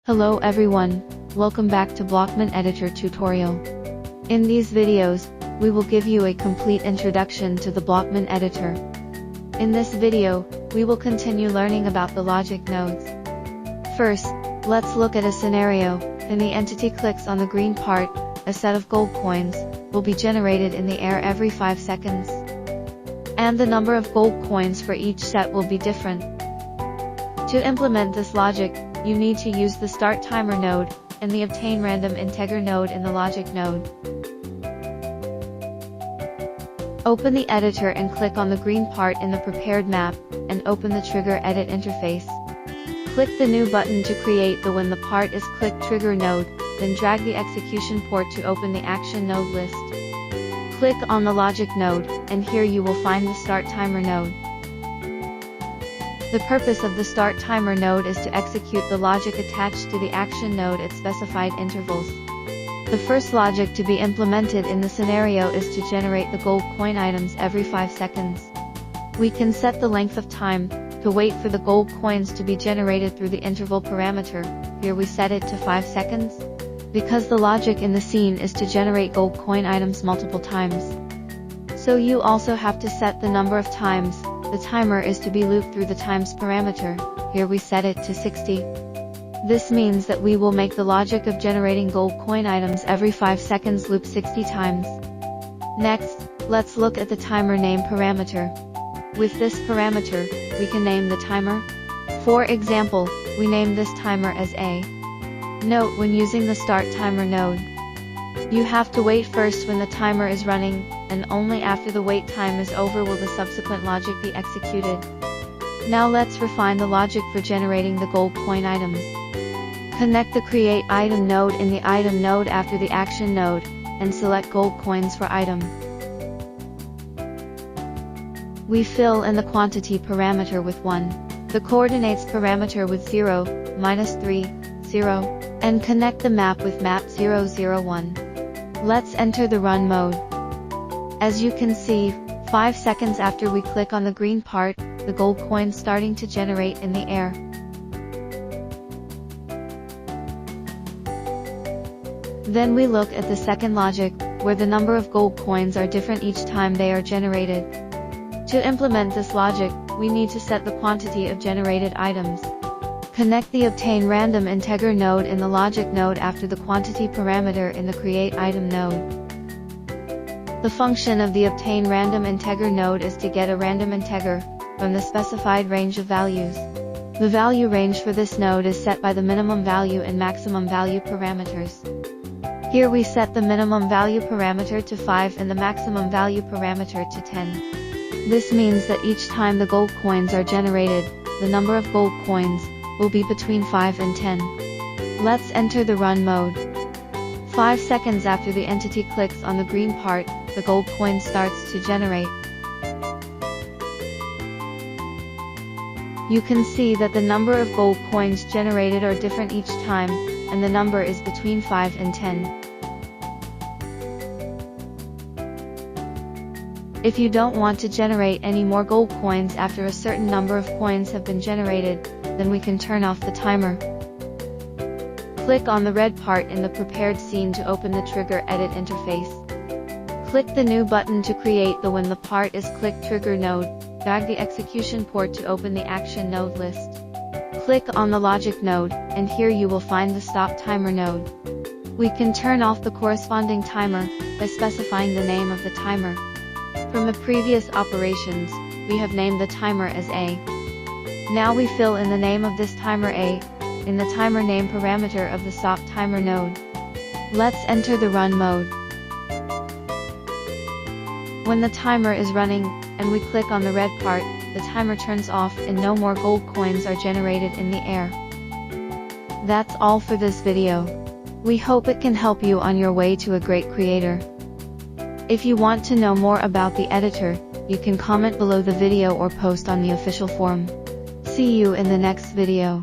Hello everyone, welcome back to Blockman editor tutorial. In these videos, we will give you a complete introduction to the Blockman editor. In this video, we will continue learning about the logic nodes. First, let's look at a scenario. When the entity clicks on the green part, a set of gold coins will be generated in the air every 5 seconds. And the number of gold coins for each set will be different. To implement this logic, you need to use the start timer node and the obtain random integer node in the logic node. Open the editor and click on the green part in the prepared map, and open the trigger edit interface. Click the new button to create the when the part is clicked trigger node, then drag the execution port to open the action node list. Click on the logic node, and here you will find the start timer node. The purpose of the start timer node is to execute the logic attached to the action node at specified intervals. The first logic to be implemented in the scenario is to generate the gold coin items every 5 seconds. We can set the length of time to wait for the gold coins to be generated through the interval parameter. Here we set it to 5 seconds, because the logic in the scene is to generate gold coin items multiple times. So you also have to set the number of times the timer is to be looped through the times parameter. Here we set it to 60. This means that we will make the logic of generating gold coin items every 5 seconds loop 60 times. Next, let's look at the timer name parameter. With this parameter, we can name the timer. For example, we name this timer as A. Note when using the start timer node, you have to wait first when the timer is running, and only after the wait time is over will the subsequent logic be executed. Now let's refine the logic for generating the gold coin items. Connect the create item node in the item node after the action node, and select gold coins for item. We fill in the quantity parameter with 1, the coordinates parameter with 0, -3, 0, and connect the map with map 0, 0, 1. Let's enter the run mode. As you can see, 5 seconds after we click on the green part, the gold coins starting to generate in the air. Then we look at the second logic, where the number of gold coins are different each time they are generated. To implement this logic, we need to set the quantity of generated items. Connect the obtain random integer node in the logic node after the quantity parameter in the create item node. The function of the obtain random integer node is to get a random integer from the specified range of values. The value range for this node is set by the minimum value and maximum value parameters. Here we set the minimum value parameter to 5 and the maximum value parameter to 10. This means that each time the gold coins are generated, the number of gold coins will be between 5 and 10. Let's enter the run mode. 5 seconds after the entity clicks on the green part, the gold coin starts to generate. You can see that the number of gold coins generated are different each time, and the number is between 5 and 10. If you don't want to generate any more gold coins after a certain number of coins have been generated, then we can turn off the timer. Click on the red part in the prepared scene to open the trigger edit interface. Click the new button to create the when the part is clicked trigger node, drag the execution port to open the action node list. Click on the logic node, and here you will find the stop timer node. We can turn off the corresponding timer by specifying the name of the timer. From the previous operations, we have named the timer as A. Now we fill in the name of this timer A in the timer name parameter of the stop timer node. Let's enter the run mode. When the timer is running, and we click on the red part, the timer turns off and no more gold coins are generated in the air. That's all for this video. We hope it can help you on your way to a great creator. If you want to know more about the editor, you can comment below the video or post on the official forum. See you in the next video.